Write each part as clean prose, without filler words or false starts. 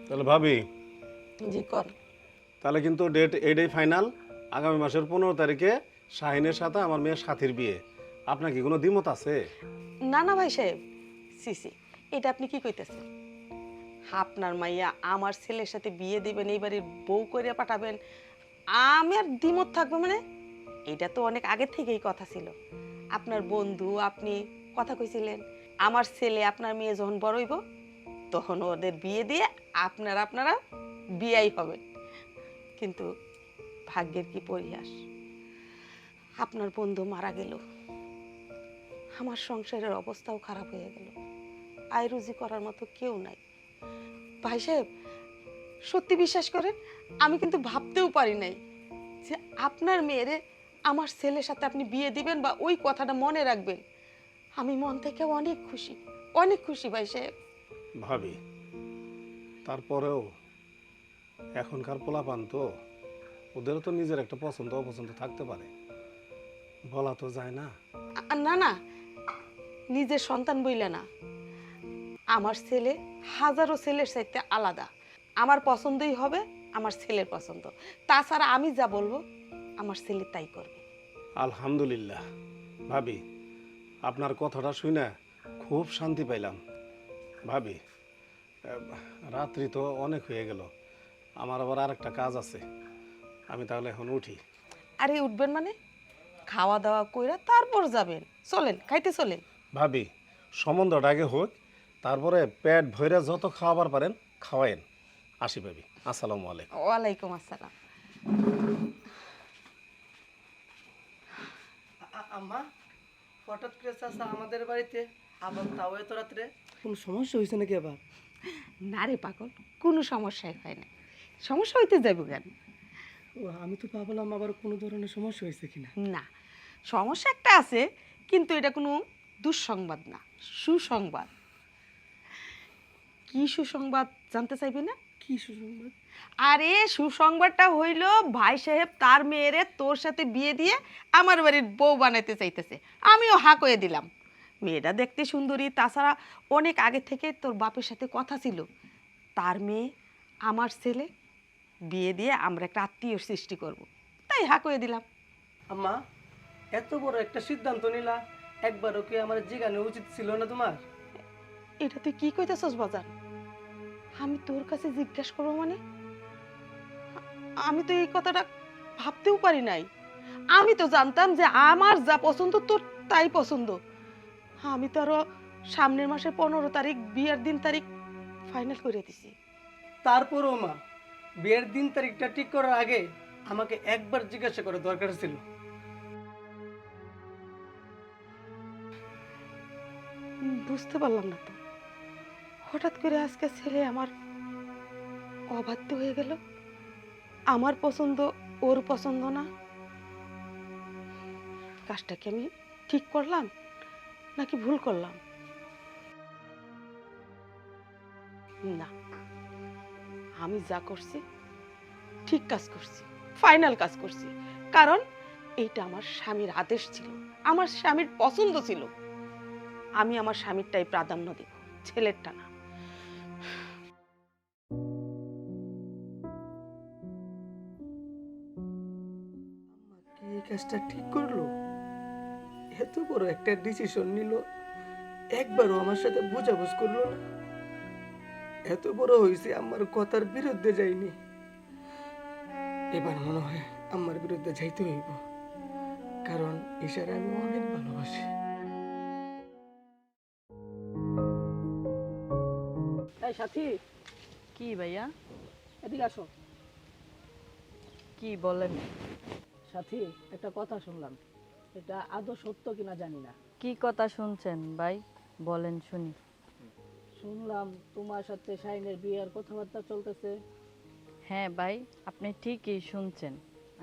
তাহলে ভাবি, জি কর। তাহলে কিন্তু ডেট এইটাই ফাইনাল। আগামী মাসের 15 তারিখে শাহিনের সাথে আমার মেয়ের সাথীর বিয়ে। আপনার কি কোনো দ্বিমত আছে? না না ভাই সাহেব, সিসি, এটা আপনি কি কইতেছেন? আপনার মাইয়া আমার ছেলের সাথে বিয়ে দিবেন, এই বাড়ির বউ কইরা পাঠাবেন, আমি আর দ্বিমত থাকবো মানে? এটা তো অনেক আগে থেকেই কথা ছিল। আপনার বন্ধু আপনি কথা কইছিলেন আমার ছেলে আপনার মেয়ে যখন বড় হইব তখন ওদের বিয়ে দিয়ে আপনারা বিয়াই হবেন। কিন্তু ভাগ্যের কি পরিহাস, আপনার বন্ধু মারা গেল, আমার সংসারের অবস্থাও খারাপ হয়ে গেল, আয় রুজি করার মতো কেউ নাই। ভাই সাহেব, সত্যি বিশ্বাস করেন, আমি কিন্তু ভাবতেও পারি নাই যে আপনার মেয়েরে আমার ছেলের সাথে আপনি বিয়ে দিবেন বা ওই কথাটা মনে রাখবেন। আমি মন থেকে অনেক খুশি, অনেক খুশি ভাই সাহেব। ভাবি, তারপরেও এখনকার পোলাপান তো, ওদেরও তো নিজের একটা পছন্দ অপছন্দ থাকতে পারে, বলা তো যায় না। না না, নিজের সন্তান বইলে না, আমার ছেলে হাজারো ছেলের চাইতে আলাদা। আমার পছন্দই হবে আমার ছেলের পছন্দ, তাছাড়া আমি যা বলবো আমার ছেলে তাই করবে। আলহামদুলিল্লাহ। ভাবি, আপনার কথাটা শুনে খুব শান্তি পাইলাম। ভাবি, রাত্রি তো অনেক হয়ে গেল, আমার আবার আরেকটা কাজ আছে, আমি তাহলে এখন উঠি। আরে উঠবেন মানে? খাওয়া দাওয়া কইরা তারপর যাবেন, চলেন খাইতে চলেন। ভাবি, সম্বন্ধটা আগে হোক, তারপরে পেট ভইরা যত খাওয়াবার পারেন খাওয়ায়েন। আসি ভাবি, আসসালামু আলাইকুম। ওয়ালাইকুম আসসালাম। আম্মা, হঠাৎ করে চাচা আমাদের বাড়িতে, আবার তাও এত রাত্রে? কোনো সমস্যা হয়েছে নাকি আবার? না রে পাগল, কোনো সমস্যাই হয় না, সমস্যা হইতে যাবো কেন? ও, আমি তো ভাবলাম আবার কোনো ধরনের সমস্যা হয়েছে কিনা। না, সমস্যা একটা আছে, কিন্তু এটা কোনো দুঃসংবাদ না, সুসংবাদ। কি সুসংবাদ জানতে চাইবি না? কি সুসংবাদ? আরে সুসংবাদটা হইল ভাই সাহেব তার মেয়েরে তোর সাথে বিয়ে দিয়ে আমার বাড়ির বউ বানাইতে চাইতেছে। আমিও হা করে দিলাম। মেয়েটা দেখতে সুন্দরী, তাছাড়া অনেক আগে থেকে তোর বাপের সাথে কথা ছিল তার মেয়ে আমার ছেলে বিয়ে দিয়ে আমরা একটা আত্মীয় সৃষ্টি করব, তাই হা করে দিলাম। আম্মা, এত বড় একটা সিদ্ধান্ত নিলা, একবারও কি আমার জিজ্ঞানো উচিত ছিল না তোমার? এটা তুই কি কইতেছস বাজান? আমি তোর কাছে জিজ্ঞাসা করবো মানে? আমি তো এই কথাটা ভাবতেও পারি নাই। আমি তো জানতাম যে আমার যা পছন্দ তোর তাই পছন্দ। আমি তো আরো সামনের মাসের 15 তারিখ বিয়ের দিন তারিখ ফাইনাল করে দিছি। তারপরও মা, বিয়ের দিন তারিখটা ঠিক করার আগে আমাকে একবার জিজ্ঞাসা করা দরকার ছিল। বুঝতে পারলাম না তো, হঠাৎ করে আজকে ছেলে আমার অবাধ্য হয়ে গেল। আমার পছন্দ ওর পছন্দ না। কাজটা কি আমি ঠিক করলাম নাকি ভুল করলাম? না, আমি যা করছি ঠিক কাজ করছি, ফাইনাল কাজ করছি। কারণ এইটা আমার স্বামীর আদেশ ছিল, আমার স্বামীর পছন্দ ছিল। আমি আমার স্বামীরটাই প্রাধান্য দেব, ছেলেরটা না। কি এই কাজটা ঠিক করলো? এত বড় একটা ডিসিশন নিল, একবারও আমার সাথে বোঝাবুঝ করলো না। এত বড় হয়েছে, আমার কথার বিরুদ্ধে যায়নি। এবার মনে হয় আমার বিরুদ্ধে যাইতে হইব, কারণ ইশারা আমি অনেক ভালোবাসি। এই সাথী, কি ভাইয়া? এদিকে আসো। কি বলেন? সাথী, একটা কথা শুনলাম, এটা আদৌ সত্য কিনা জানি না। কি কথা শুনছেন ভাই, বলেন শুনি। শুনলাম তোমার সাথে শাইনের বিয়ের কথাবার্তা চলতেছে। হ্যাঁ ভাই, আপনি ঠিকই শুনছেন।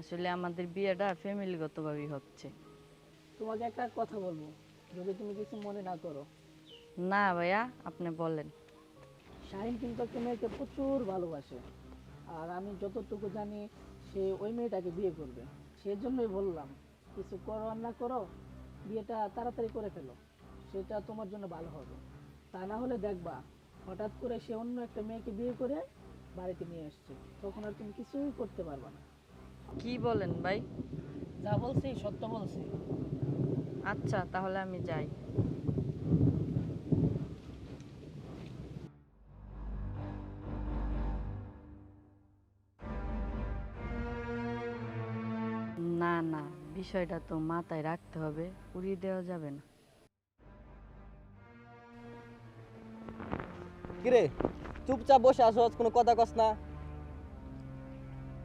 আসলে আমাদের বিয়েটা ফ্যামিলিগতভাবেই হচ্ছে। তোমাকে একটা কথা বলবো, যদি তুমি কিছু মনে না করো। না ভাইয়া, আপনি বলেন। শাহিন কিন্তু একটা মেয়েকে প্রচুর ভালোবাসে, আর আমি যতটুকু জানি সে ওই মেয়েটাকে বিয়ে করবে। সেজন্যই বললাম, কিছু করো আর না করো, বিয়েটা তাড়াতাড়ি করে ফেলো, সেটা তোমার জন্য ভালো হবে। তা না হলে দেখবা হঠাৎ করে সে অন্য একটা মেয়েকে বিয়ে করে বাড়িতে নিয়ে আসছি, তখন আর তুমি কিছুই করতে পারবে না। কি বলেন ভাই? যা বলছি সত্য বলছি। আচ্ছা তাহলে আমি যাই। না না, বিষয়টা তো মাথায় রাখতে হবে, উড়িয়ে দেওয়া যাবে না। কিরে চুপচাপ বসে আসছ, কোনো কথা কস না?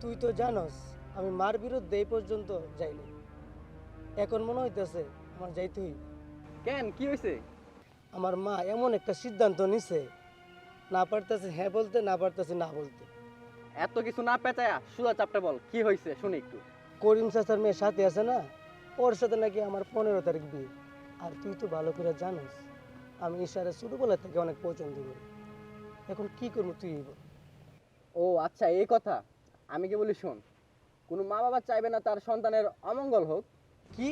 তুই তো জানোস আমি মার বিরুদ্ধে এই পর্যন্ত যাইনি, এখন মনে হইতেছে আমার যাইতে হইব। কেন, কি হয়েছে? আমার মা এমন একটা সিদ্ধান্ত নিছে, না পারতেছে হ্যাঁ বলতে, না পারতেছে না বলতে। এত কিছু না পেঁচায়া সুদা চাপটা বল, কি হয়েছে শুনি একটু। করিম চাচার মেয়ের সাথে আছে না, ওর সাথে নাকি আমার 15 তারিখ বিয়ে। আর তুই তো ভালো করে জানোস আমি ঈশারে ছোটবেলা থেকে অনেক পছন্দ করি, এখন কি করবো তুই বল। ও আচ্ছা, এই কথা। আমি কি বলি শোন, কোনো মা বাবা চাইবে না তার সন্তানের অমঙ্গল হোক। কি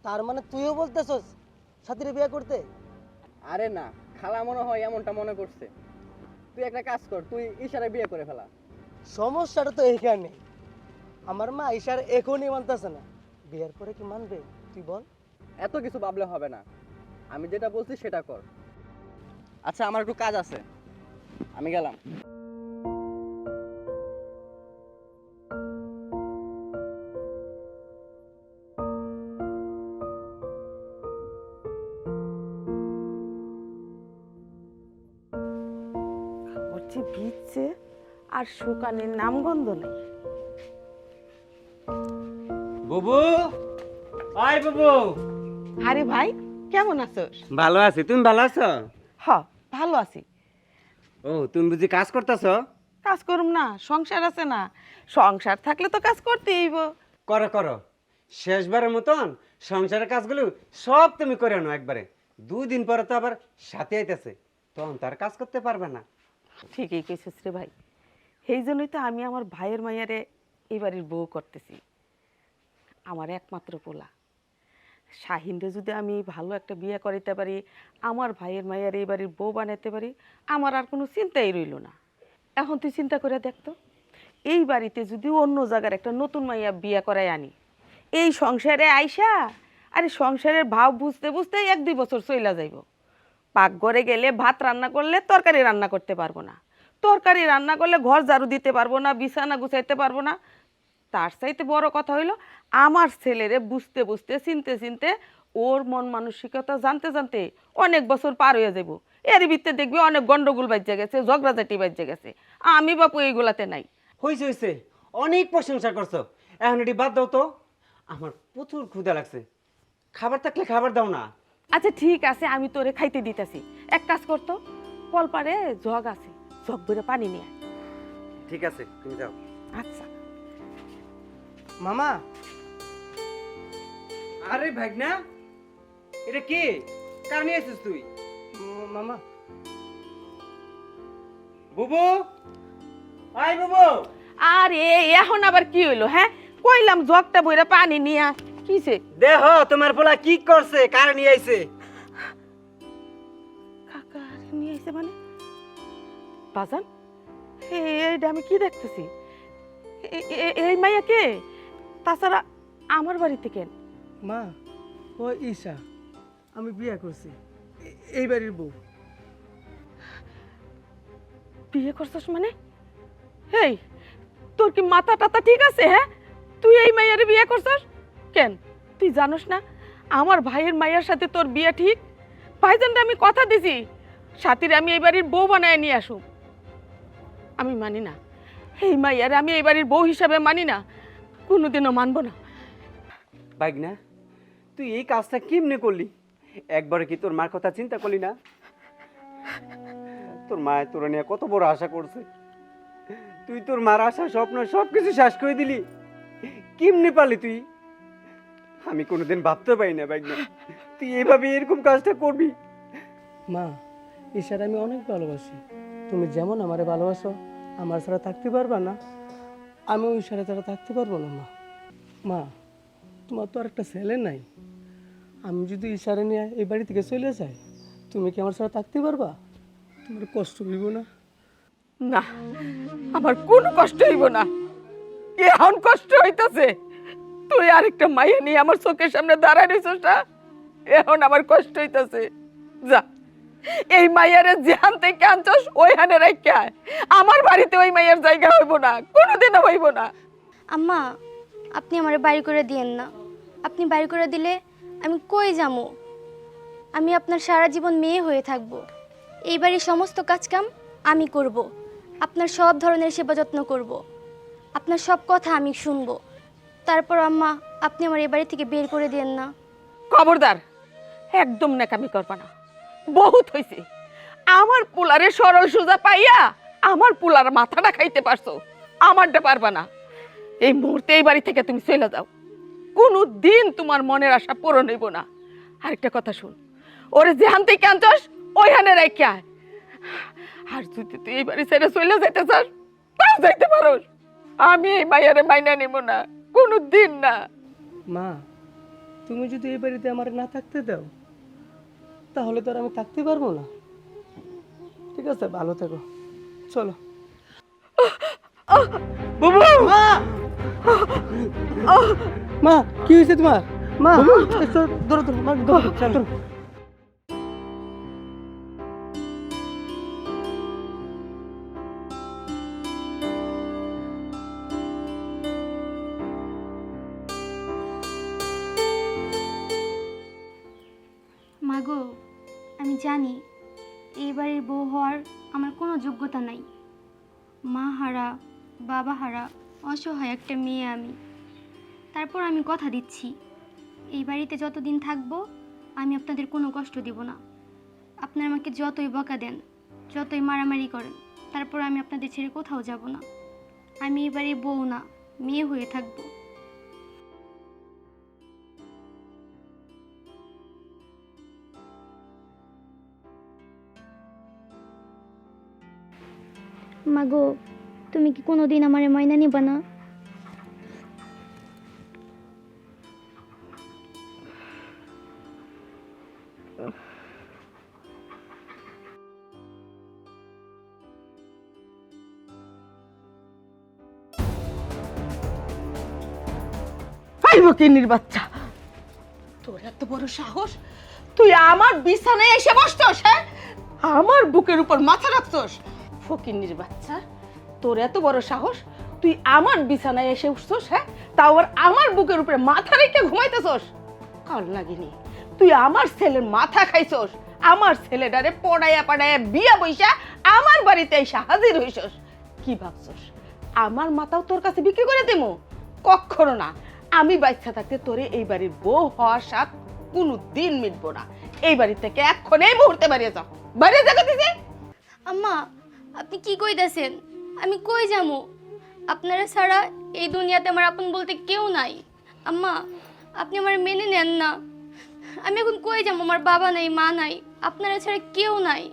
তার মানে তুইও বলতেছস সাথীরে বিয়ে করতে? আরে না, খালা মনে হয় এমনটা মনে করছে। তুই একটা কাজ কর, তুই ইশারে বিয়ে করে ফেলা। সমস্যাটা তো এইখানে, আমার মা ঈশার এখনই মানতেছে না, বিয়ের পরে কি মানবে তুই বল। এত কিছু ভাবলে হবে না, আমি যেটা বলছি সেটা কর। আচ্ছা আমার একটু কাজ আছে, আমি গেলাম। ওর যে ভিজছে আর শুকানের নামগন্ধ নেই। বুবু, আয় বুবু। আরে ভাই, কেমন আছোস? ভালো আছি, তুমি ভালো আছো? হ, ভালো আছি। ও তুমি বুঝি কাজ করতেছ? কাজ করুম না, সংসার আছে না? সংসার থাকলে তো কাজ করতেই হইব। করো করো, শেষবারের মতন সংসারের কাজগুলো সব তুমি করে নাও একবারে। 2 দিন পরে তো আবার সাথে আইতেছে, তখন তার কাজ করতে পারবে না। ঠিকই কইছিস রে ভাই, সেই জন্যই তো আমি আমার ভাইয়ের মাইয়ারে এই বাড়ির বউ করতেছি। আমার একমাত্র পোলা শাহিনরে যদি আমি ভালো একটা বিয়ে করাইতে পারি, আমার ভাইয়ের মাইয়ারে এই বাড়ির বউ বানাইতে পারি, আমার আর কোনো চিন্তাই রইল না। এখন তুই চিন্তা করে দেখতো, এই বাড়িতে যদি অন্য জায়গার একটা নতুন মাইয়া বিয়ে করাই আনি, এই সংসারে আইসা আরে সংসারের ভাব বুঝতে বুঝতে 1-2 বছর চইলা যাইব। পাকঘরে গেলে ভাত রান্না করলে তরকারি রান্না করতে পারবো না, তরকারি রান্না করলে ঘর ঝাড়ু দিতে পারবো না, বিছানা গুছাইতে পারবো না। তার চাইতে বড় কথা হইলো, আমার ছেলেরে বুঝতে বুঝতে চিনতে চিনতে ওর মন মানসিকতা জানতে জানতে অনেক বছর পার হয়ে যাব। এর ভিতরে দেখবি অনেক গন্ডগোল বাজে গেছে, ঝগড়াঝাটি বাজে গেছে। আমি বাপু এইগুলাতে নাই। হয়েছে হয়েছে, অনেক প্রশংসা করছো, এখন এটি বাদ দাও তো। আমার প্রচুর ক্ষুধা লাগছে, খাবার থাকলে খাবার দাও না। আচ্ছা ঠিক আছে, আমি তোরে খাইতে দিতেছি। এক কাজ করতো, কলপারে জগ আছে, জগ ভরে পানি নিয়ে আয়। ঠিক আছে, তুমি যাও। আচ্ছা। মামা, আরে ভাগনা, এটা কে? কার নিয়ে আসিস তুই? মামা বুবু, আয় বুবু। আরে এখন আবার কি হইলো? হ্যাঁ, কইলাম জগটা বইরা পানি নিয়ে আয়। কিছে? দেহ তোমার পোলা কি করছে, কার নিয়ে আইছে? কাকা নিয়ে আইছে মানে? বাজান, এইটা আমি কি দেখতেছি? এই মাইয়া কে? তাছাড়া আমার বাড়িতে কেন? মা, ও ঈশা, আমি বিয়ে করছি, এই বাড়ির বউ। বিয়ে করছস মানে? এই, তোর কি মাথা টাথা ঠিক আছে? হ্যাঁ, তুই এই মাইয়ারে বিয়ে করছস কেন? তুই জানোস না আমার ভাইয়ের মাইয়ার সাথে তোর বিয়ে ঠিক? ভাইজানটা আমি কথা দিছি, সাথীরে আমি এই বাড়ির বউ বানায় নিয়ে আসুম। আমি মানি না, এই মাইয়ারে আমি এই বাড়ির বউ হিসাবে মানি না, কোনোদিনও মানবো না। ভাগনা, তুই এই কাজটা কেমনে করলি? একবার কি তোর মার কথা চিন্তা করলি না? তোর মা তোর নিয়ে কত বড় আশা করছে, তুই তোর মার আশা স্বপ্ন সবকিছু শেষ করে দিলি। কেমনে পারলি তুই? আমি কোনোদিন ভাবতে পারি না ভাগনা তুই এভাবে এরকম কাজটা করবি। মা, ঈশার আমি অনেক ভালোবাসি, তুমি যেমন আমারে ভালোবাসো, আমার ছাড়া থাকতে পারবা না, আমিও ঈশারে ছাড়া থাকতে পারবো না। মা, মা তোমার তো আর একটা ছেলে নাই, আমি যদি ঈশারে নিয়ে এই বাড়ি থেকে চলে যাই, তুমি কি আমার ছাড়া থাকতে পারবা? তোমার কষ্ট হইব না? না, আমার কোনো কষ্ট হইব না। এখন কষ্ট হইতাছে, তুই আরেকটা মাইয়া নিয়ে আমার চোখের সামনে দাঁড়ায় রইছস না, এখন আমার কষ্ট হইতাছে। যা, এই মাইয়ারে যেখান থেকে আনছস ওইখানে রাইখা আয়। আমার বাড়িতে ওই মাইয়ার জায়গা হইব না, কোনোদিনও হইব না। আম্মা, আপনি আমারে বাড়ি করে দিয়েন না। আপনি বাড়ি করে দিলে আমি কই যাবো? আমি আপনার সারা জীবন মেয়ে হয়ে থাকবো। এই বাড়ির সমস্ত কাজকাম আমি করব। আপনার সব ধরনের সেবা যত্ন করব। আপনার সব কথা আমি শুনবো। তারপর আম্মা, আপনি আমার এই বাড়ি থেকে বের করে দিয়েন না। খবরদার, একদম নাকামি করবা না। বহুত হইছে। আমার পোলারে সরল সোজা পাইয়া আমার পোলার মাথাটা খাইতে পারছো, আমারটা পারবা না। এই মুহূর্তে এই বাড়ি থেকে তুমি চলে যাও। কোনো দিন তোমার মনের আশা পূরণ হইব না। আরেকটা কথা শুন, ওরে যেখান থেকে আনছস ওইখানে রাইখা আয়। আর যদি তুই এই বাড়ি ছেড়ে চলে যাইতে চাস, তাও যাইতে পারোস। আমি এই মাইয়ারে মাইনা নিব না, কোনো দিন না। মা, তুমি যদি এই বাড়িতে আমার না থাকতে দাও তাহলে তো আর আমি থাকতে পারবো না। ঠিক আছে, ভালো থেকো, চলো। বাবু, মা, মা কি হয়েছে তোমার? মা, ধরো ধরো, মা ধরো, চলো। মাগো, আমি জানি এই বাড়ির বউ হওয়ার আমার কোনো যোগ্যতা নাই। মা হারা, বাবা হারা, অসহায় একটা মেয়ে আমি। তারপর আমি কথা দিচ্ছি, এই বাড়িতে যতদিন থাকবো আমি আপনাদের কোনো কষ্ট দিব না। আপনারা আমাকে যতই বকা দেন, যতই মারামারি করেন, তারপর আমি আপনাদের ছেড়ে কোথাও যাব না। আমি এই বাড়ির বউ না, মেয়ে হয়ে থাকবো। মাগো, তুমি কি কোনোদিন আমারে মাইনা নিবা না? আইব কিন্নির বাচ্চা, তোর এত বড় সাহস, তুই আমার বিছানায় এসে বসছস? হ্যাঁ, আমার বুকের উপর মাথা রাখছস? ফকিন্নির বাচ্চা, তোর এত বড় সাহস, তুই আমার বিছানায় এসে উঠছস? হ্যাঁ, তাও আবার আমার বুকের উপরে মাথা রেখে ঘুমাইতেছস? কাল লাগিনি, তুই আমার ছেলের মাথা খাইছস, আমার ছেলেটারে পড়াইয়া পাড়াইয়া বিয়া বইসা আমার বাড়িতে এসে হাজির হইছস। কি ভাবছস আমার মাথাও তোর কাছে বিক্রি করে দেবো? কখনো না। আমি বাচ্চা থাকতে তোরে এই বাড়ির বউ হওয়ার স্বাদ কোনো দিন মিটবো না। এই বাড়ি থেকে এখন এই মুহূর্তে বাড়িয়ে যাও, বাড়িয়ে যাও দিদি। আম্মা, আপনি কি কইতাছেন? আমি কই যামু? আপনারা ছাড়া এই দুনিয়াতে আমার আপন বলতে কেউ নাই। আম্মা, আপনি আমার মেনে নেন না। আমি এখন কই যামু? আমার বাবা নাই, মা নাই, আপনারা ছাড়া কেউ নাই।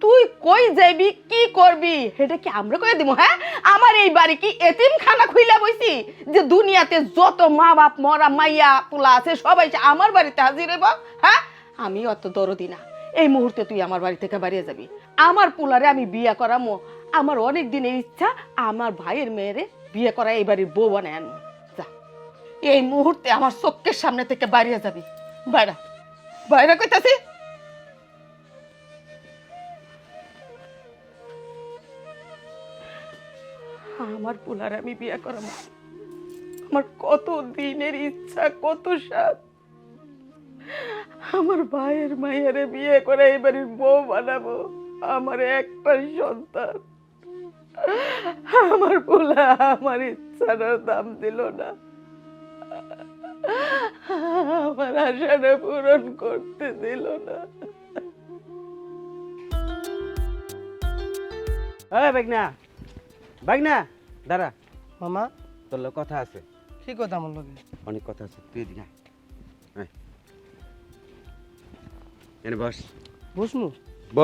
তুই কই যাইবি, কি করবি, এটা কি আমরা কই দিব? হ্যাঁ, আমার এই বাড়ি কি এতিমখানা খুইলা বইছি যে দুনিয়াতে যত মা বাপ মরা মাইয়া পোলা আছে সবাই আমার বাড়িতে হাজির হইব? হ্যাঁ, আমি অত দরদি না। এই মুহূর্তে তুই আমার বাড়ি থেকে বাড়িয়ে যাবি। আমার পোলারে আমি বিয়ে করামো। আমার অনেক দিনের ইচ্ছা আমার ভাইয়ের মেয়েরে বিয়ে করা এই বাড়ির বউ বানায় আনবো। যা, এই মুহূর্তে আমার চোখের সামনে থেকে বাড়িয়ে যাবি। বাইরা বাইরা কইতাছি। আমার পোলার আমি বিয়ে করাবো। আমার কত দিনের ইচ্ছা, কত স্বাদ, আমার ভাইয়ের মায়েরে বিয়ে করে এই বাড়ির বউ বানাবো। আমার একটাই সন্তান, আমার পোলা আমার ইচ্ছাটার দাম দিল না, আমার আশাটা পূরণ করতে দিল না। বাগনা, বাগনা দাঁড়া, মামা, তোর লোক কথা আছে। কি কথা আমার লগে? অনেক কথা আছে, তুই এদিকে আয়। আয়। এনে বস। বসমু? ব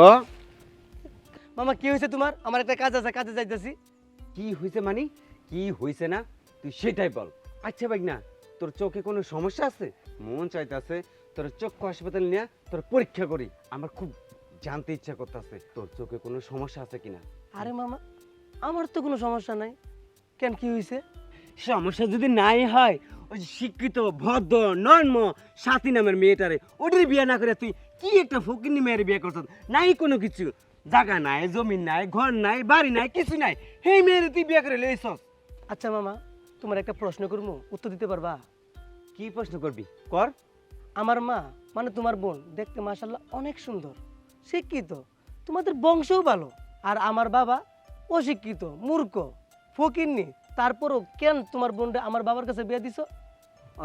মামা, কি হয়েছে তোমার? আমার একটা কাজ আছে, কাজে যাইতেছি। কি হয়েছে মানে? কি হয়েছে না তুই সেটাই বল। আচ্ছা বাগনা, তোর চোখে কোনো সমস্যা আছে? মন চাইতেছে তোর চক্ষু হাসপাতাল নিয়ে তোর পরীক্ষা করি। আমার খুব জানতে ইচ্ছা করতেছে তোর চোখে কোনো সমস্যা আছে কিনা। আরে মামা, আমার তো কোনো সমস্যা নাই। কেন, কি হয়েছে? সমস্যা যদি নাই হয়, ওই যে শিক্ষিত ভদ্র নর্ম সাথী নামের মেয়েটারে ওদের বিয়ে না করে তুই কি একটা ফকিনি মেয়ের বিয়ে করছিস? নাই কোনো কিছু, জায়গা নাই, জমি নাই, ঘর নাই, বাড়ি নাই, কিছু নাই, সেই মেয়ের তুই বিয়ে করে লইছস। আচ্ছা মামা, তোমার একটা প্রশ্ন করবো, উত্তর দিতে পারবা? কি প্রশ্ন করবি কর। আমার মা মানে তোমার বোন দেখতে মাশাআল্লাহ অনেক সুন্দর, শিক্ষিত, তোমাদের বংশও ভালো। আর আমার বাবা অশিক্ষিত, মূর্খ, ফকিরনি। তারপরও কেন তোমার বোনটা আমার বাবার কাছে বিয়ে দিছো?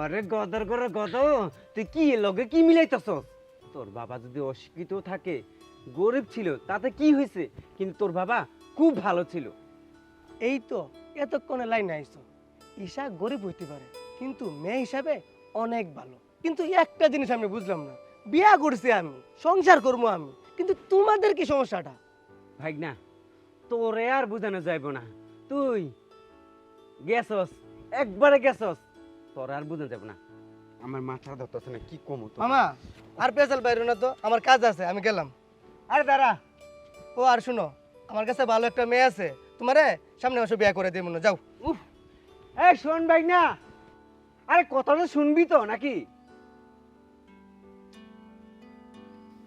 আরে গদর করে গদ, তুই কি লগে কি মিলাইতেছ? তোর বাবা যদি অশিক্ষিত থাকে, গরিব ছিল, তাতে কি হয়েছে? কিন্তু তোর বাবা খুব ভালো ছিল। এই তো এতক্ষণে লাইনে আইছো। ঈশা গরিব হইতে পারে, কিন্তু মেয়ে হিসাবে অনেক ভালো। কিন্তু একটা জিনিস আমি বুঝলাম না, বিয়া করছি আমি, সংসার করবো আমি, কিন্তু তোমাদের কি সমস্যাটা? ভাই না, তোরে আর বোঝানো যাইব না, তুই গেছস, একবারে গেছস, তোর আর বোঝানো যাবে না। আমার মাথা ধরতেছে না, কি কম তো। মামা আর পেছাল বাইরো না তো, আমার কাজ আছে, আমি গেলাম। আরে দাঁড়া, ও আর শুনো, আমার কাছে ভালো একটা মেয়ে আছে, তোমারে সামনে মাসে বিয়া করে দিব না, যাও। উফ, এই শোন ভাই না, আরে কথাটা শুনবি তো নাকি?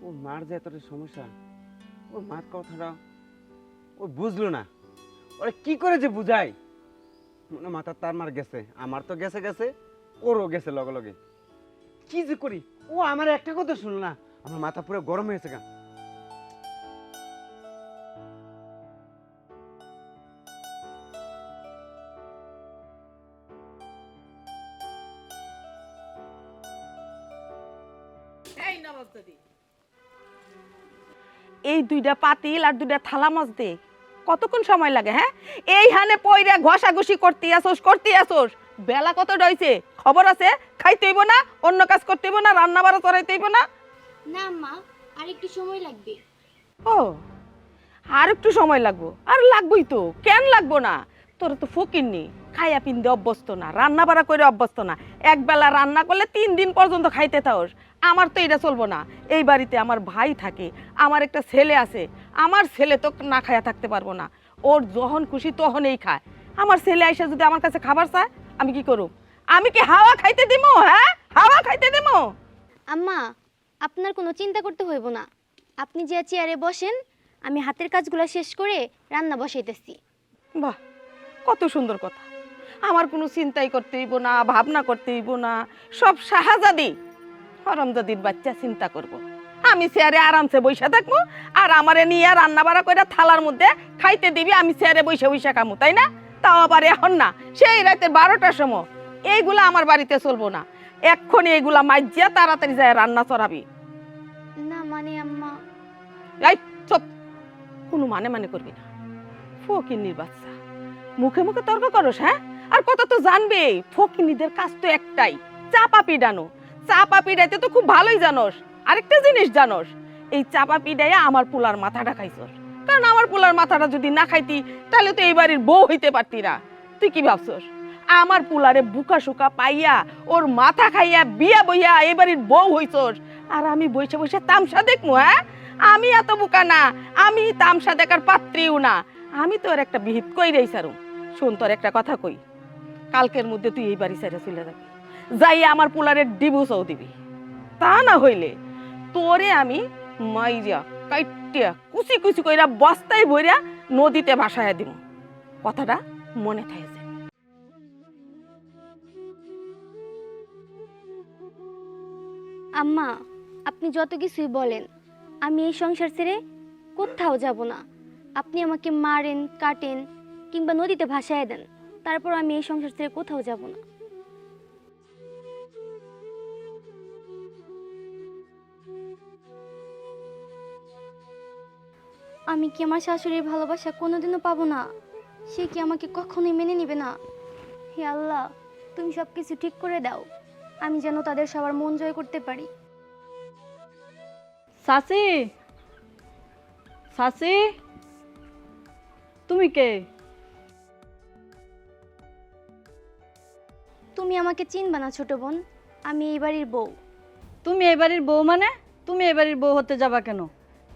ওর মার যে এতটা সমস্যা, ওর মার কথাটা ও বুঝলো না, ওরা কি করে যে বুঝাই? মনে মাথা তার মার গেছে, আমার তো গেছে গেছে, ওরও গেছে লগে লগে। কি যে করি, ও আমার একটা কথা শুনলো না, আমার মাথা পুরো গরম হয়েছে গা। এই দুইটা পাতিল আর দুইটা থালা মাজতে কতক্ষণ সময় লাগে? হ্যাঁ, এইখানে পয়রা ঘষাঘষি করতে আসোস, বেলা কত রয়েছে খবর আছে? খাইতে হইব না, অন্য কাজ করতে হইব না, রান্না বাড়া চড়াইতে হইব না? না মা, আর একটু সময় লাগবে। ও, আর একটু সময় লাগবো? আর লাগবোই তো, কেন লাগবো না? তোরা তো ফকিরনি, খাইয়া পিনতে অভ্যস্ত না, রান্না বাড়া করে অভ্যস্ত না, একবেলা রান্না করলে 3 দিন পর্যন্ত খাইতে থাকস। আমার তো এটা চলবো না। এই বাড়িতে আমার ভাই থাকে, আমার একটা ছেলে আছে, আমার ছেলে তো না খাইয়া থাকতে পারবো না। ওর যখন খুশি তখনই খায়। আমার ছেলে আইসা যদি আমার কাছে খাবার চায়, আমি কি করব? আমি কি হাওয়া খাইতে দিমো? হ্যাঁ, হাওয়া খাইতে দিমো? আম্মা, আপনার কোনো চিন্তা করতে হইব না। আপনি যে চেয়ারে বসেন, আমি হাতের কাজগুলো শেষ করে রান্না বসাইতেছি। বাহ, কত সুন্দর কথা। আমার কোনো চিন্তাই করতে হইব না, ভাবনা করতে হইব না, সব শাহজাদি হরমজাদির বাচ্চা চিন্তা করব। আমি চেয়ারে আরামসে বইসা থাকবো, আর আমারে নিয়ে রান্না বাড়া করে থালার মধ্যে খাইতে দিবি, আমি চেয়ারে বইসা বইসা খামু, তাই না? তাও আবার এখন না, সেই রাতে 12টার সময়। এইগুলা আমার বাড়িতে চলবো না। এক্ষুনি এইগুলা মাইজিয়া তাড়াতাড়ি যায় রান্না চড়াবি। না মানে আম্মা, এই চুপ, কোনো মানে করবি না। ফকিন্নির বাচ্চা, মুখে মুখে তর্ক করস? হ্যাঁ, আর কত তো জানবে। ফকিন্নিদের কাজ তো একটাই, চাপা পিডানো। চাপা পিডাইতে তো খুব ভালোই জানোস। আরেকটা জিনিস জানোস, এই চাপা পিডাইয়া আমার পোলার মাথাটা খাইছস। কারণ আমার পোলার মাথাটা যদি না খাইতি, তাহলে তো এই বাড়ির বউ হইতে পারতি না। তুই কি ভাবছস আমার পোলারে বুকা সুকা পাইয়া ওর মাথা খাইয়া বিয়া বইয়া এই বাড়ির বউ হইছস, আর আমি বসে বসে তামসা দেখমু? হ্যাঁ, আমি এত বোকা না, আমি তামসা দেখার পাত্রীও না। আমি তোর একটা বিহিত কইরাই সারুম। শোন, তোর একটা কথা কই, কালকের মধ্যে তুই এই বাড়ি ছেড়ে চলে যাবি, যাইয়া আমার পোলারের ডিভোর্সও দিবি। তা না হইলে তোরে আমি মাইরা কাইটিয়া কুচি কুচি কইরা বস্তায় ভইরা নদীতে ভাসায়া দিব। কথাটা মনে থাকে। আম্মা, আপনি যত কিছুই বলেন, আমি এই সংসার ছেড়ে কোথাও যাব না। আপনি আমাকে মারেন, কাটেন, কিংবা নদীতে ভাসায় দেন, তারপর আমি এই সংসার ছেড়ে কোথাও যাব না। আমি কি আমার শাশুড়ির ভালোবাসা কোনোদিনও পাবো না? সে কি আমাকে কখনোই মেনে নেবে না? হে আল্লাহ, তুমি সব কিছু ঠিক করে দাও, আমি যেন তাদের সবার মন জয় করতে পারি। সাসি, সাসি, তুমি কে? তুমি আমাকে চিনবা না ছোট বোন, আমি এই বাড়ির বউ। তুমি এই বাড়ির বউ মানে? তুমি এই বাড়ির বউ হতে যাবা কেন?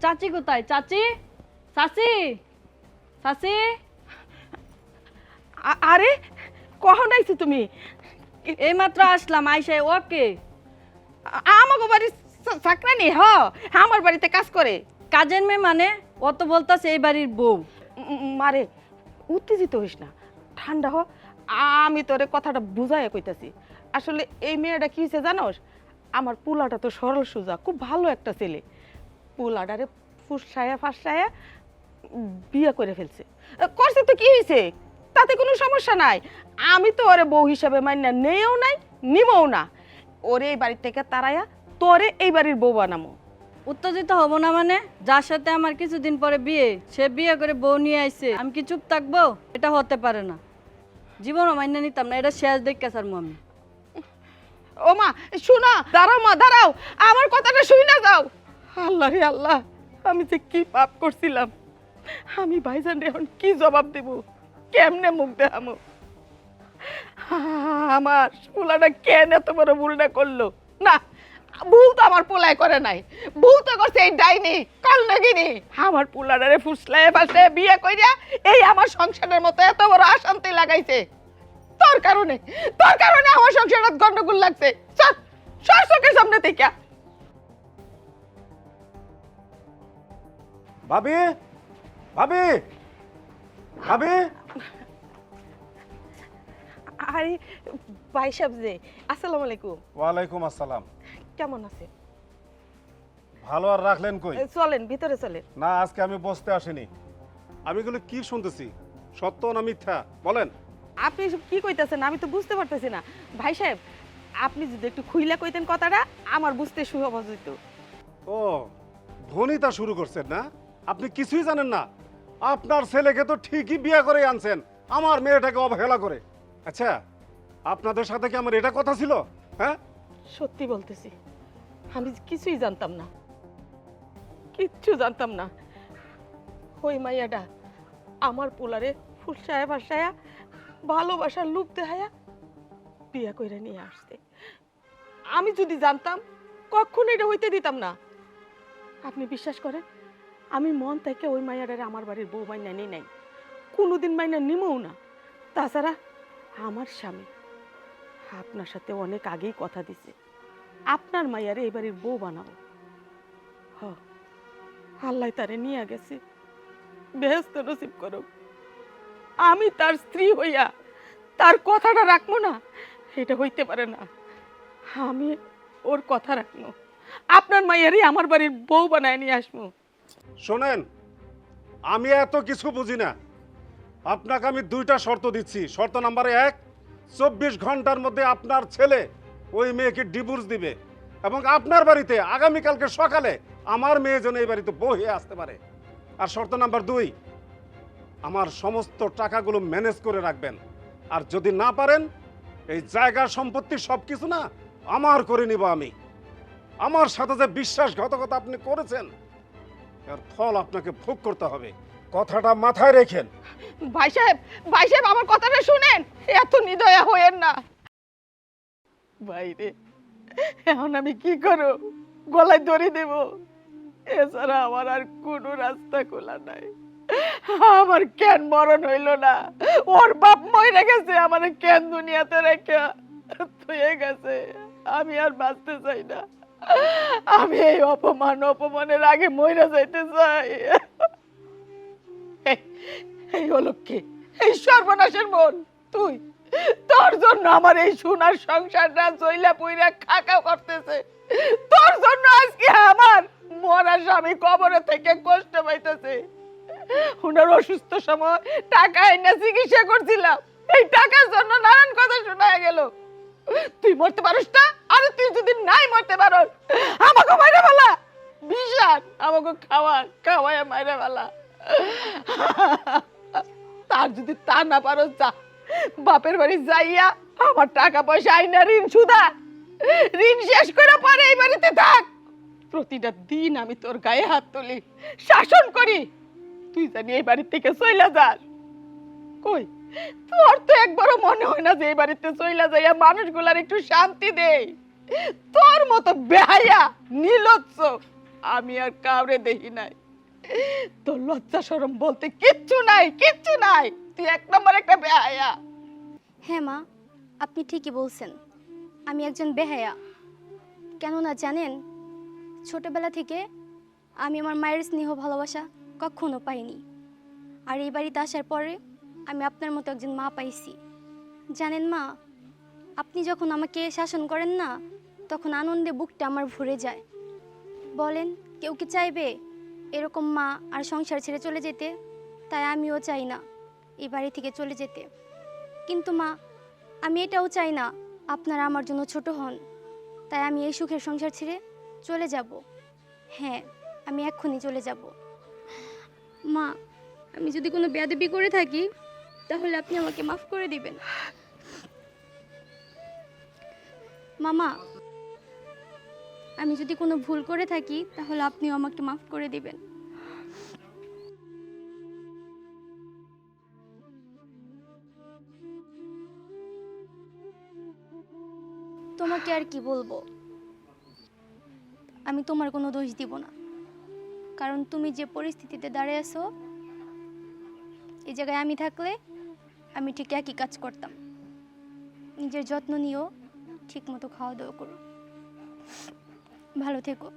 চাচি কোথায়? চাচি, চাচি, চাচি, আরে কখন আইছো তুমি? এইমাত্র আসলাম, আইসাই ওকে। আমাকে বাড়ি চাকরানি আমার বাড়িতে কাজ করে। কাজের মেয়ে মানে? ও তো বলতাছে এই বাড়ির বউ। মারে উত্তেজিত হইস না, ঠান্ডা হ। আমি তোরে কথাটা বুঝাইয়া কইতাছি। আসলে এই মেয়েটা কি হয়েছে জানোস? আমার পোলাটা তো সরল সোজা, খুব ভালো একটা ছেলে। পোলাটারে ফুসায়া ফাঁসায়া বিয়ে করে ফেলছে। করছে তো কি হয়েছে, তাতে কোনো সমস্যা নাই। আমি তো ওরে বউ হিসাবে মাইনা নেও নাই, নিমও না। ওরে এই বাড়ির থেকে তারাইয়া তোরে এই বাড়ির বউ বানামো। উত্তেজিত হব না মানে? যার সাথে আমার কিছুদিন পরে বিয়ে, সে বিয়ে করে বউ নিয়ে আইছে, আমি কি চুপ থাকবো? এটা হতে পারে না, জীবনও মাইনা নিতাম না। এটা শেষ দেখে স্যার আমি। ও মা শোনা, দাঁড়াও মা দাঁড়াও, আমার কথাটা শুই না যাও। আল্লাহ রে আল্লাহ, আমি যে কি পাপ করছিলাম। আমি ভাইজান এখন কি জবাব দেব, কেমনে মুখ দেখামো? আমার পোলাটা কেন এত বড় ভুলটা করলো? না, ভুল তো আমার পোলায় করে নাই, ভুল তো করছে এই ডাইনি কলনাগিনি। আমার পোলাটারে ফুসলায় ফাসলায় বিয়ে কইরা এই আমার সংসারের মতো এত বড় অশান্তি লাগাইছে। তোর কারণে আমার সংসারত গন্ডগোল লাগছে। সর চোখের সামনে থেকে। ভাবি, ভাবি, ভাবি। আরে ভাই সাহেব যে, আসসালামু আলাইকুম। ওয়ালাইকুম আসসালাম। কেমন আছে? ভালো আর রাখলেন কই? চলেন ভিতরে চলেন। না, আজকে আমি বসতে আসিনি। আমি এগুলো কি শুনতেছি, সত্য না মিথ্যা বলেন? আপনি এসব কি কইতাছেন আমি তো বুঝতে পারতেছি না। ভাই সাহেব, আপনি যদি একটু খুইলা কইতেন কথাটা, আমার বুঝতে সহজ হইতো। ও, ভনিতা শুরু করছেন না? আপনি কিছুই জানেন না। আপনার ছেলেকে তো ঠিকই বিয়ে করে আনছেন, আমার মেয়েটাকে অবহেলা করে। আচ্ছা, আপনাদের সাথে কি আমার এটা কথা ছিল? হ্যাঁ, সত্যি বলতেছি, আমি কিছুই জানতাম না, কিচ্ছু জানতাম না। ওই মাইয়াটা আমার পোলারে ফুসায়া ফাসায়া ভালোবাসার লোক দেখায়া বিয়া কইরা নিয়ে আসছে। আমি যদি জানতাম কখনো এটা হইতে দিতাম না। আপনি বিশ্বাস করেন, আমি মন থেকে ওই মাইয়াটারে আমার বাড়ির বউ মাইনা নেই নাই, কোনোদিন মাইনা নিমও না। তাছাড়া আমার স্বামী আপনার সাথে অনেক আগেই কথা দিছে, আপনার মাইয়ারে এই বাড়ির বউ বানাবো। হ, আল্লাহ তারে নিয়ে গেছে, বেহেশত নসিব করো। আমি তার স্ত্রী হইয়া তার কথাটা রাখবো না, এটা হইতে পারে না। আমি ওর কথা রাখবো, আপনার মাইয়ারই আমার বাড়ির বউ বানায় নিয়ে আসবো। শোনেন, আমি এত কিছু বুঝি না। আপনাকে আমি দুইটা শর্ত দিচ্ছি। শর্ত নাম্বার 1, 24 ঘন্টার মধ্যে আপনার ছেলে ওই মেয়েকে ডিভোর্স দিবে এবং আপনার বাড়িতে আগামীকালকে সকালে আমার মেয়ে যেন এই বাড়িতে বউ হয়ে আসতে পারে। আর শর্ত নাম্বার 2, আমার সমস্ত টাকাগুলো ম্যানেজ করে রাখবেন। আর যদি না পারেন, এই জায়গা সম্পত্তি সবকিছু না আমার করে নিব আমি। আমার সাথে যে বিশ্বাসঘাতকতা আপনি করেছেন, এর ফল আপনাকে ভোগ করতে হবে। কথাটা মাথায় রেখেন। ভাই সাহেব আমার কথাটা শুনেন, এত নিদয়া হইেন না। বাইরে এখন আমি কি করব? গলায় দড়ি দেব, এছাড়া আমার আর কোনো রাস্তা খোলা নাই। আমার কেন মরণ হইল না? ওর বাপ মরে গেছে, আমার কেন দুনিয়াতে রেখে থয়ে গেছে? আমি আর বাঁচতে চাই না। আমি এই অপমানের আগে মইরা যাইতে চাই। এই হলো কি, এই সর্বনাশের মন তুই? তোর জন্য আমার এই সোনার সংসারটা চইলা পুইরা খাকা করতেছে। তোর জন্য আজকে আমার মরা স্বামী কবরে থেকে কষ্ট পাইতেছে। ওনার অসুস্থ সময় টাকা এনে চিকিৎসা করছিলাম, এই টাকার জন্য নানান কথা শোনা গেল। তুই মরতে পারিস না? আরে তুই যদি নাই মরতে পারস, আমাকে মাইরা ফেলা, বিষাদ আমাকে খাওয়ায় মাইরা ফেলা। তার যদি তা না পারস, যা বাপের বাড়ি যাইয়া আমার টাকা পয়সা আইনা ঋণ সুদা ঋণ শেষ করে পরে এই বাড়িতে থাক। প্রতিটা দিন আমি তোর গায়ে হাত তুলি, শাসন করি, তুই জানি এই বাড়ি থেকে চইলা যাস। কই তোর তো একবারও মনে হয় না যে এই বাড়িতে চইলা যাইয়া মানুষগুলার একটু শান্তি দেই? তোর মতো বেহায়া নির্লজ্জ আমি আর কাউরে দেখি নাই। তোর লজ্জা শরম বলতে কিচ্ছু নাই, কিচ্ছু নাই। তুই এক নম্বর একটা বেহায়া। হ্যাঁ মা, আপনি ঠিকই বলছেন, আমি একজন বেহায়া। কেননা জানেন, ছোটবেলা থেকে আমি আমার মায়ের স্নেহ ভালোবাসা কখনো পাইনি। আর এই বাড়িতে আসার পরে আমি আপনার মতো একজন মা পাইছি। জানেন মা, আপনি যখন আমাকে শাসন করেন না, তখন আনন্দে বুকটা আমার ভরে যায়। বলেন, কেউ কি চাইবে এরকম মা আর সংসার ছেড়ে চলে যেতে? তাই আমিও চাই না এই বাড়ি থেকে চলে যেতে। কিন্তু মা, আমি এটাও চাই না আপনারা আমার জন্য ছোট হন। তাই আমি এই সুখের সংসার ছেড়ে চলে যাব। হ্যাঁ, আমি এক্ষুনি চলে যাব। মা, আমি যদি কোনো বেয়াদবি করে থাকি তাহলে আপনি আমাকে মাফ করে দিবেন। মামা, আমি যদি কোনো ভুল করে থাকি তাহলে আপনিও আমাকে মাফ করে দিবেন। তোমাকে আর কি বলবো, আমি তোমার কোনো দোষ দিব না। কারণ তুমি যে পরিস্থিতিতে দাঁড়িয়ে আছো, এই জায়গায় আমি থাকলে আমি ঠিক একই কাজ করতাম। নিজের যত্ন নিও, ঠিক মতো খাওয়া দাওয়া করো, ভালো থেকো।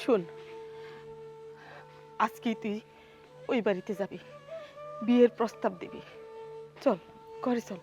শোন, আজকেই তুই ওই বাড়িতে যাবি, বিয়ের প্রস্তাব দিবি। চল, ঘরে চল।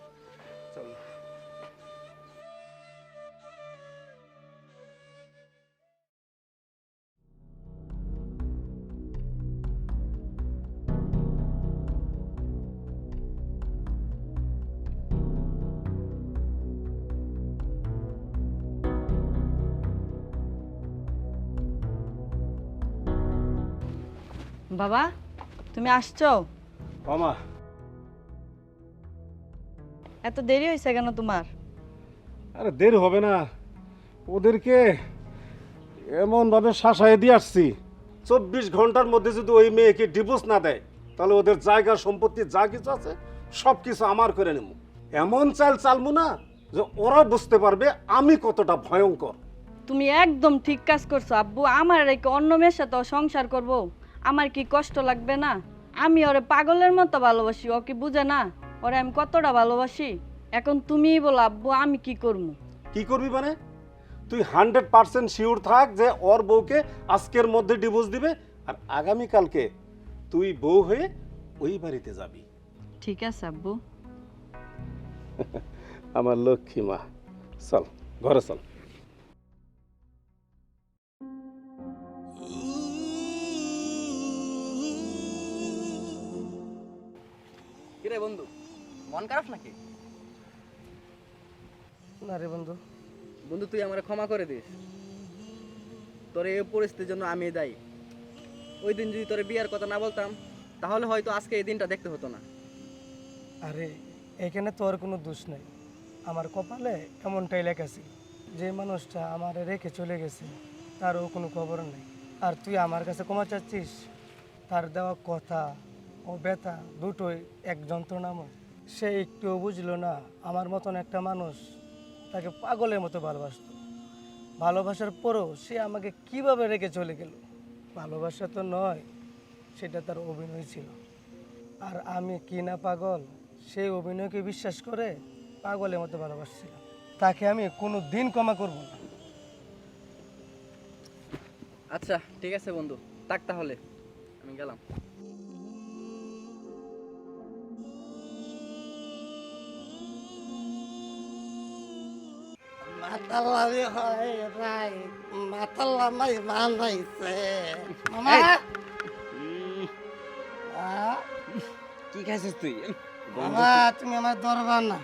বাবা, তুমি আসছো? মামা, এত দেরি হয়েছে কেন তোমার? আরে দেরি হবে না, ওদেরকে এমন ভাবে শাসায় দিয়ে আসছি, 24 ঘন্টার মধ্যে যদি ওই মেয়েকে ডিভোর্স না দেয় তাহলে ওদের জায়গা সম্পত্তি যা কিছু আছে সব কিছু আমার করে নেব। এমন চাল চালবো না যে ওরা বুঝতে পারবে আমি কতটা ভয়ঙ্কর। তুমি একদম ঠিক কাজ করছো আব্বু। আমার রেখে অন্য মেয়ের সাথে সংসার করব, আমার কি কষ্ট লাগবে না? আমি ওরে পাগলের মতো ভালোবাসি, ও কি বুঝে না ওরে আমি কতটা ভালোবাসি? এখন তুমিই বলো আব্বু, আমি কি করবো? কি করবি মানে? তুই 100% শিওর থাক যে ওর বউকে আজকের মধ্যে ডিভোর্স দিবে, আর আগামীকালকে তুই বউ হয়ে ওই বাড়িতে যাবি। ঠিক আছে আব্বু। আমার লক্ষ্মী মা, চল ঘরে চল। কিরে বন্ধু, মন খারাপ নাকি? না রে বন্ধু, বন্ধু, তুই আমার ক্ষমা করে দিস। তোর এই পরিস্থিতির জন্য আমি দায়ী। ওই দিন যদি তোর বিয়ার কথা না বলতাম তাহলে হয়তো আজকে এই দিনটা দেখতে হতো না। আরে এখানে তোর কোনো দোষ নাই। আমার কপালে এমনটাই লেখা ছিল, যে মানুষটা আমার রেখে চলে গেছে তারও কোনো খবর নেই। আর তুই আমার কাছে ক্ষমা চাচ্ছিস? তার দেওয়া কথা ও ব্যথা দুটোই এক যন্ত্রণাময়। সে একটুও বুঝলো না আমার মতন একটা মানুষ তাকে পাগলের মতো ভালোবাসতো। ভালোবাসার পরেও সে আমাকে কিভাবে রেখে চলে গেল। ভালোবাসা তো নয়, সেটা তার অভিনয় ছিল। আর আমি কি না পাগল, সেই অভিনয়কে বিশ্বাস করে পাগলের মতো ভালোবাসছিলাম। তাকে আমি কোনো দিন ক্ষমা করব না। আচ্ছা ঠিক আছে বন্ধু, থাক তাহলে, আমি গেলাম। মাতাল্লামি হয় নাই, মাতাল্লামাই বানাইছে। মামা কি খাইছিস তুই? মামা, তুমি আমার দরবার না।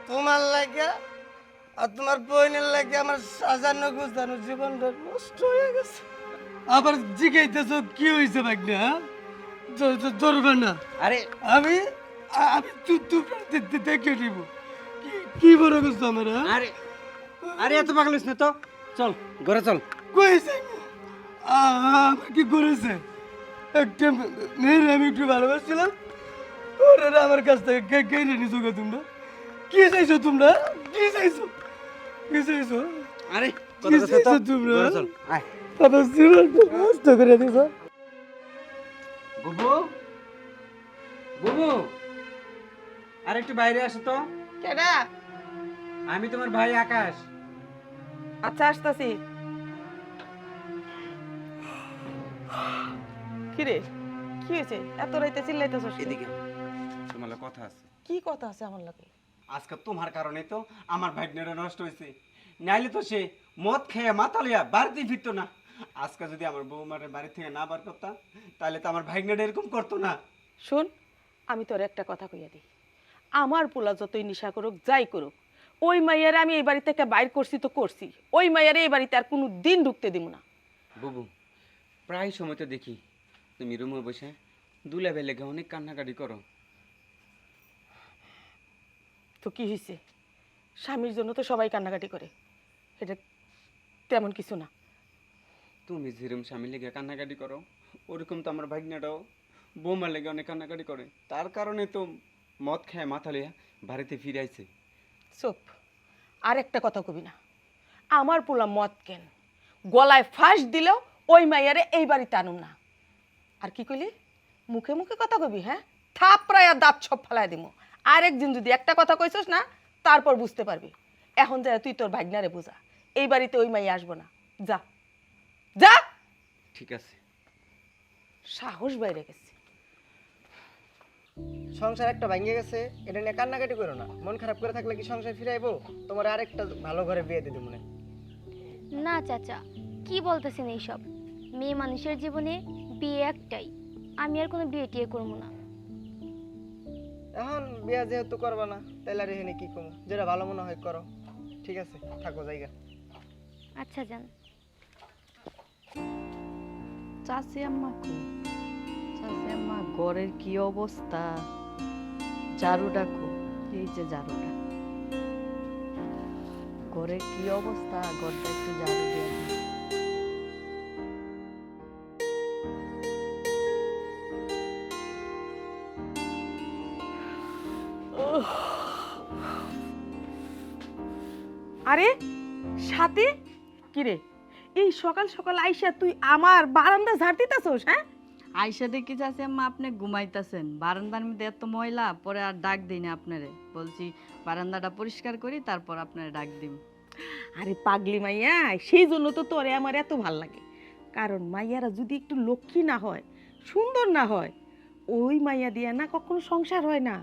তোমার লাগে আর তোমার বোনের লাগে আমার সাজানো গুছানো জীবনটা নষ্ট হয়ে গেছে। আবার জিজ্ঞাইতেছ কি হয়েছে ভাগ্নে? হ্যাঁ, দরবার না? আরে আমি আমি দেখে নিব। কি বড় করছো আমার? আরে আরে এত পাগল হইস না তো, চল ঘরে চল। কইছে আমার কি করেছে? একটা মেয়ের আমি একটু ভালোবাসছিলাম, ওরা আমার কাছ থেকে কেড়ে নিছো গো তোমরা। কি চাইছো তোমরা? কি চাইছো? কি চাইছো? আরে কি চাইছো তোমরা? ঘরে চল, আয়। আমার জীবনটা নষ্ট করে দিছো। বুবু, বুবু, আর একটু বাইরে আসো তো। কেডা? আমি তোমার ভাই আকাশ। আচ্ছা আসতাছি। কিরে কি হয়েছে? এত রাইতে চিল্লাইতেছস কেন? এদিকে তোমার লগে কথা আছে। কি কথা আছে আমার লাগে? আজকে তোমার কারণে তো আমার ভাগ্নেরা নষ্ট হয়েছে, নাইলে তো সে মদ খেয়ে মাতালিয়া বাড়িতে ফিরতো না। আজকে যদি আমার বৌমারে বাড়ি থেকে না বার করতাম, তাহলে তো আমার ভাগ্নেটা এরকম করতো না। শোন, আমি তোর একটা কথা কইয়া দিই, আমার পোলা যতই নিশা করুক যাই করুক, ওই মাইয়ারে আমি এই বাড়ি থেকে বাইর করছি তো করছি, ওই মাইয়ারে এই বাড়িতে আর কোনো দিন ঢুকতে দিব না। বুবু, প্রায় সময় তো দেখি তুমি রুমে বসে দুলাভাই লেগে অনেক কান্নাকাটি করো। তো কি হয়েছে? স্বামীর জন্য তো সবাই কান্নাকাটি করে, এটা তেমন কিছু না। তুমি যেরকম স্বামী লেগে কান্নাকাটি করো, ওরকম তো আমার ভাগ্নাটাও বৌমা লেগে অনেক কান্নাকাটি করে। তার কারণে তো মদ খায় মাথালিয়া বাড়িতে ফিরে আইছে। চুপ, আর একটা কথা কবি না। আমার পোলা মদ কেন, গলায় ফাঁস দিলেও ওই মাইয়ারে এই বাড়িতে আনুম না। আর কি কইলি? মুখে মুখে কথা কবি? হ্যাঁ, থাপড়ায় আর দাঁত সব ফেলায় দিব। আরেকদিন যদি একটা কথা কইছস না, তারপর বুঝতে পারবি। এখন যা, তুই তোর ভাগ্নারে বোঝা, এই বাড়িতে ওই মাইয়া আসবো না। যা যা। ঠিক আছে। সাহস বাইরে গেছে। সংসার একটা ভাঙিয়ে গেছে, এটা নিয়ে কান্নাকাটি করো না। মন খারাপ করে থাকলে কি সংসার ফিরাইবো? তোমার আরেকটা ভালো ঘরে বিয়ে দিয়ে দেবো। না চাচা, কি বলতেছেন এইসব? মেয়ে মানুষের জীবনে বিয়ে একটাই, আমি আর কোনো বিয়ে টিয়ে করবো না। এখন বিয়ে যেহেতু করবা না, তাইলে আর এখানে কি কমু? যেটা ভালো মনে হয় করো। ঠিক আছে, থাকো জায়গা। আচ্ছা যান। চাচি আম্মা কো? চাচি আম্মা ঘরের কি অবস্থা? ঝাড়ু ডাকো, এই যে ঝাড়ুটা। ঘরের কি অবস্থা? ঘরটা একটু ঝাড়ু দিয়ে দাও। আরে সাথে কিরে, এই সকাল সকাল আইসা তুই আমার বারান্দা ঝাড় দিতেছস? হ্যাঁ, আইসা দেখি চাচি আম্মা আপনি ঘুমাইতেছেন বারান্দার মধ্যে, এত ময়লা, পরে আর ডাক দিই না আপনারে। বলছি বারান্দাটা পরিষ্কার করি, তারপর আপনারে ডাক দিম। আরে পাগলি মাইয়া, সেই জন্য তো তোরে আমার এত ভাল লাগে। কারণ মাইয়ারা যদি একটু লক্ষ্মী না হয়, সুন্দর না হয়, ওই মাইয়া দিয়া না কখনো সংসার হয় না।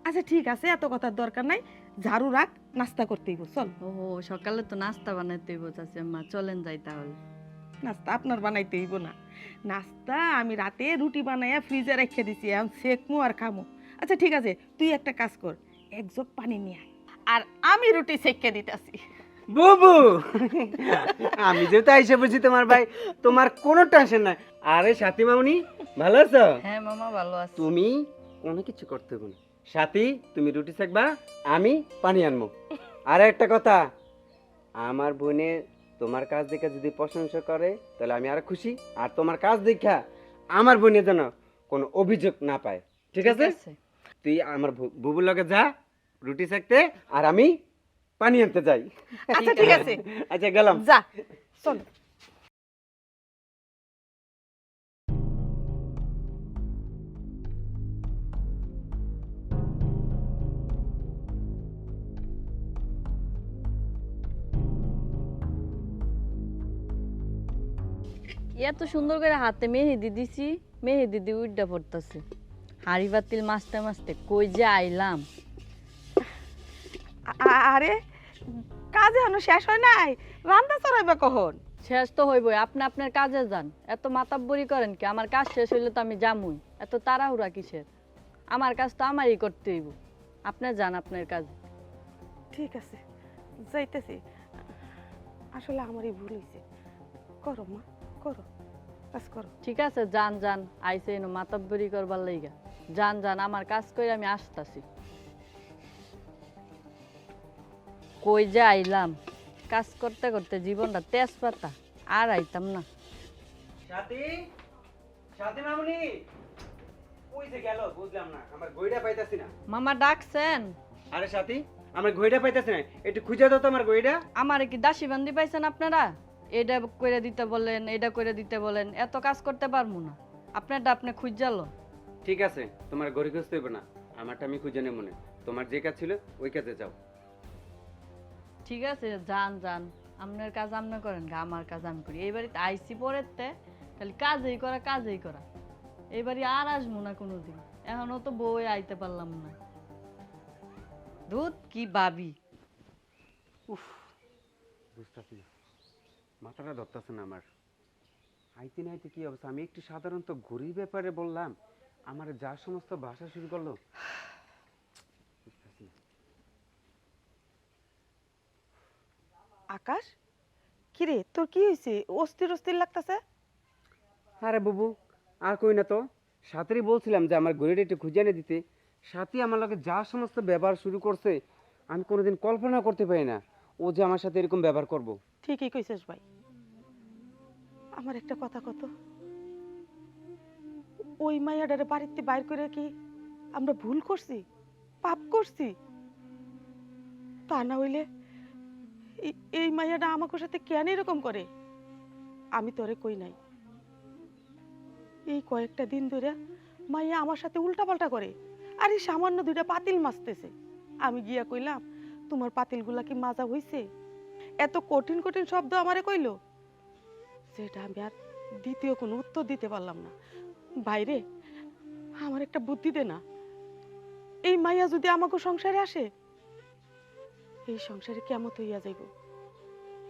আচ্ছা ঠিক আছে, এত কথার দরকার নাই, ঝাড়ু রাখ, নাস্তা করতেই চল। ও সকালে তো নাস্তা বানাইতে হইব চাচি আম্মা, চলেন যাই তাহলে। নাস্তা আপনার বানাইতে হইব না, নাস্তা আমি রাতে রুটি বানাইয়া ফ্রিজে রেখে দিছি, এখন সেকমু আর খামু। আচ্ছা ঠিক আছে, তুই একটা কাজ কর, এক জগ পানি নিয়ে আয়, আর আমি রুটি সেকে দিতেছি। বুবু, আমি যেহেতু আইসা বলছি তোমার ভাই, তোমার কোনো টেনশন নাই। আরে সাথী মামুনি, ভালো আছো? হ্যাঁ মামা ভালো আছি। তুমি কোনো কিছু করতে হবে না। সাথী, তুমি রুটি সেকবা, আমি পানি আনবো। আর একটা কথা, আমার বোনে তোমার কাজ দেখে যদি প্রশংসা করে, তাহলে আমি আর খুশি। আর তোমার কাজ দেখা আমার বোনে যেন কোনো অভিযোগ না পায়। ঠিক আছে? তুই আমার বুবুর লগে যা রুটি সেকতে, আর আমি পানি আনতে যাই। আচ্ছা ঠিক আছে, আচ্ছা গেলাম। যা চল। এত সুন্দর করে হাতে মেহেদি দিছি, মেহেদি দিয়ে উইডা পড়তেছে। হাড়ি বাতিল মাছতে মাছতে কই যে আইলাম। আরে কাজ এখনো শেষ হয় নাই, রান্না চড়াইবা কখন? শেষ তো হইবই, আপনি আপনার কাজে যান। এত মাতাব্বরি করেন কি? আমার কাজ শেষ হইলে তো আমি যামুই, এত তাড়াহুড়া কিসের? আমার কাজ তো আমারই করতে হইব। আপনি যান আপনার কাজে। ঠিক আছে, যাইতেছি। আসলে আমারই ভুল হয়েছে। করো মা, করো, কাজ করো। ঠিক আছে, যান যান, আইসে এনো মাতাব্বরি করবার লাইগা। যান যান, আমার কাজ করে আমি আসতাছি। কই যে আইলাম, কাজ করতে করতে জীবনটা তেজপাতা, আর আইতাম না। সাথী, সাথী মামুনি কই যে গেল বুঝলাম না, আমার ঘড়িটা পাইতাছি না। মামা ডাকছেন? আরে সাথী, আমার ঘড়িটা পাইতাছি না, একটু খুঁজে দাও তো আমার ঘড়িটা। আমার কি দাসী বান্দি পাইছেন আপনারা? এটা করে দিতে বলেন, এটা করে দিতে বলেন, এত কাজ করতে পারবো না। আপনারটা আপনি খুঁজালো। ঠিক আছে, তোমার ঘড়ি খুঁজতে হবে না, আমারটা আমি খুঁজে নেব মনে। তোমার যে কাজ ছিল ওই কাজে যাও। ঠিক আছে, যান যান, আপনার কাজ আপনি করেন, আমার কাজ আমি করি। এই বাড়িতে আইসি পরেতে খালি কাজেই করা কাজেই করা। এই বাড়ি আর আসবো না কোনোদিন, এখনো তো বই আইতে পারলাম না। দুধ কি ভাবি। বুঝতেছি না, মাথাটা ধরতেছে না আমার। আইতে না আইতে কি অবস্থা, আমি একটু সাধারণত ঘড়ির ব্যাপারে বললাম, আমার যা সমস্ত ভাষা শুরু করলো। বুঝতেছি না। আকাশ, কিরে তোর কি হয়েছে? অস্থির অস্থির লাগতেছে। আরে বাবু, আর কই না তো, সাথেই বলছিলাম যে আমার ঘড়িটা একটু খুঁজে এনে দিতে। সাথী আমার লগে যা সমস্ত ব্যবহার শুরু করছে, আমি কোনোদিন কল্পনা করতে পারি না ও যে আমার সাথে এরকম ব্যবহার করব। ঠিকই কইছিস ভাই। আমার একটা কথা কত, ওই মাইয়াডারে বাড়িতে বাইর করে কি আমরা ভুল করছি, পাপ করছি? তা না হইলে এই মাইয়াটা আমাকে সাথে কেন এরকম করে? আমি তোরে কই নাই, এই কয়েকটা দিন ধরে মাইয়া আমার সাথে উল্টাপাল্টা করে। আর এই সামান্য দুইটা পাতিল মাজতেছে, আমি গিয়া কইলাম তোমার পাতিলগুলা কি মাজা হইছে? এত কঠিন কঠিন শব্দ আমারে কইলো, সেটা আমি আর দ্বিতীয় কোনো উত্তর দিতে পারলাম না। বাইরে আমার একটা বুদ্ধি দে না, এই মাইয়া যদি আমাকে সংসারে আসে, এই সংসারে কেমন হইয়া যাইব।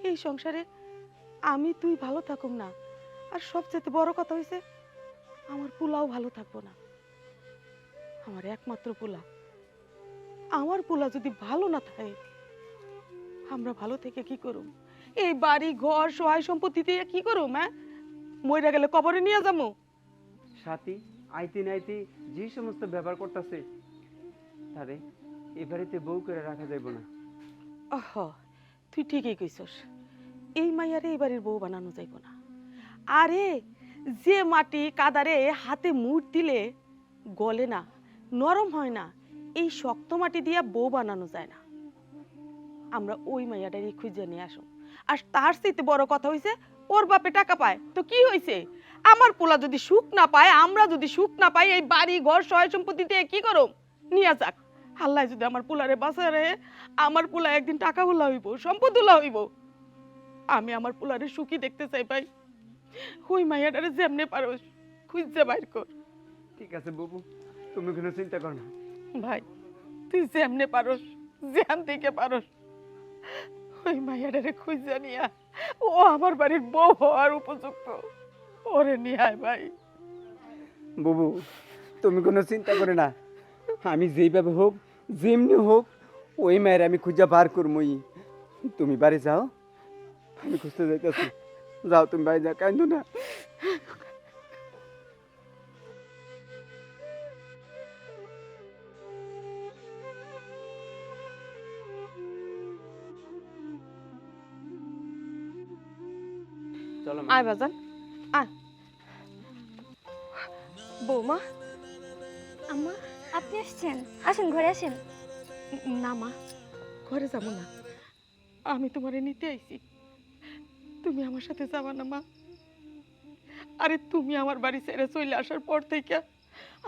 এই সংসারে আমি তুই ভালো থাকুম না, আর সবচেয়ে বড় কথা হইছে আমার পোলাও ভালো থাকবো না। আমার একমাত্র পোলা, আমার পোলা যদি ভালো না থাকে, আমরা ভালো থেকে কি করুম? এই বাড়ি ঘর সহায় সম্পত্তি দিয়ে কি করুম? হ্যাঁ, মইরা গেলে কবরে নিয়ে যাবো? সাথী আইতে নাইতে যে সমস্ত ব্যবহার করতেছে, তারে এ বাড়িতে বউ করে রাখা যাইব না। অহ, তুই ঠিকই কইছস, এই মাইয়ারে এই বাড়ির বউ বানানো যাইব না। আরে যে মাটি কাদারে হাতে মুঠ দিলে গলে না, নরম হয় না, এই শক্ত মাটি দিয়া বউ বানানো যায় না। আমরা ওই মাইয়াটারই খুঁজে নিয়ে আসো। আর তার চাইতে বড় কথা হইছে, ওর বাপে টাকা পায় তো কি হইছে? আমার পোলা যদি সুখ না পায়, আমরা যদি সুখ না পাই, এই বাড়ি ঘর সহায় সম্পত্তি দিয়ে কি করো? নিয়ে যাক, আল্লাহ যদি আমার পোলারে বাঁচারে, আমার পোলা একদিন টাকা উলা হইব, সম্পদ উলা হইব। আমি আমার পোলারে সুখী দেখতে চাই ভাই। ওই মাইয়াটারে যেমনে পারো খুঁজে বাইর কর। ঠিক আছে বাবু, তুমি কোনো চিন্তা করো না। ভাই তুই যেমনে পারস, যেখান থেকে পারস, ওই মাইয়াটারে খুঁজে নিয়া, ও আমার বাড়ির বউ হওয়ার উপযুক্ত, ওরে নিয়ে আয় ভাই। বাবু তুমি কোনো চিন্তা করে না, আমি যেইভাবে হোক যেমনি হোক ওই মায়ের আমি খুঁজা বার করবই। তুমি বাড়ি যাও, আমি খুঁজতে যাইতেছি। যাও তুমি বাড়ি যাও, কান্দো না। চলো মা। আয় বাজান, আয়। বৌমা। আম্মা, আপনি আসছেন? আসেন, ঘরে আসেন। না মা, ঘরে যাবো না, আমি তোমারে নিতে আইছি। তুমি আমার সাথে যাবা না মা? আরে তুমি আমার বাড়ি ছেড়ে চলে আসার পর থেকে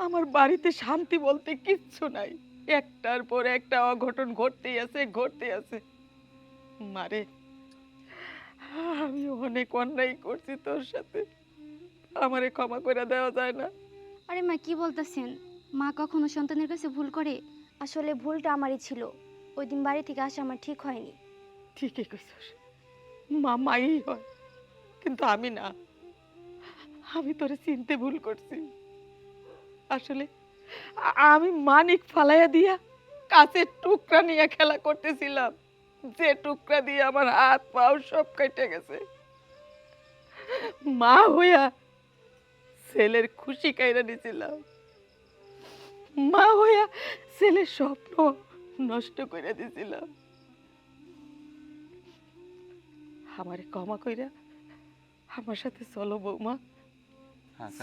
আমার বাড়িতে শান্তি বলতে কিচ্ছু নাই। একটার পর একটা অঘটন ঘটতেই আছে। মারে, আমি অনেক অন্যায় করছি তোর সাথে, আমারে ক্ষমা করে দেওয়া যায় না? আরে মা, কি বলতেছেন? মা কখনো সন্তানের কাছে ভুল করে? আসলে ভুলটা আমারই ছিল। ওই দিন বাড়ি থেকে আসা আমার ঠিক হয়নি। ঠিকই কইছস, মা মাই হয়, কিন্তু আমি না। আমি তোরে চিনতে ভুল করছি। আসলে আমি মানিক ফালাইয়া দিয়া কাছের টুকরা নিয়ে খেলা করতেছিলাম, যে টুকরা দিয়ে আমার হাত পাও সব কেটে গেছে। মা হইয়া ছেলের খুশি কাইরা নিছিলাম, মা হইয়া ছেলের স্বপ্ন নষ্ট করে দিছিলাম। আমারে ক্ষমা কইরা আমার সাথে চলো বৌমা,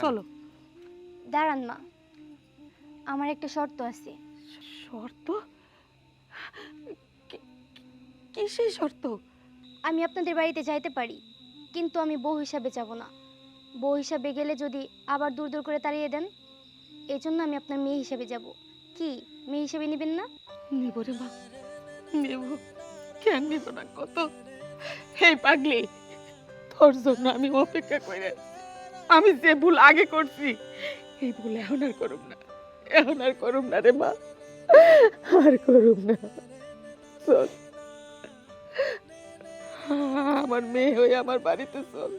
চলো। দাঁড়ান মা, আমার একটা শর্ত আছে। শর্ত? কিসের শর্ত? আমি আপনাদের বাড়িতে যাইতে পারি, কিন্তু আমি বউ হিসাবে যাব না। বউ হিসাবে গেলে যদি আবার দূর দূর করে তাড়িয়ে দেন, এই জন্য আমি আপনার মেয়ে হিসাবে যাব। কি মেয়ে হিসাবে নেবেন না? নেব রে মা, নেব। কেন নেব না কত? হে পাগলি, তোর জন্য আমি অপেক্ষা করে আছি। আমি যে ভুল আগে করছি, এই ভুল এখন আর করুম না। এখন আর করুম না রে মা, আর করুম না। চল, আমার মেয়ে হয়ে আমার বাড়িতে চল।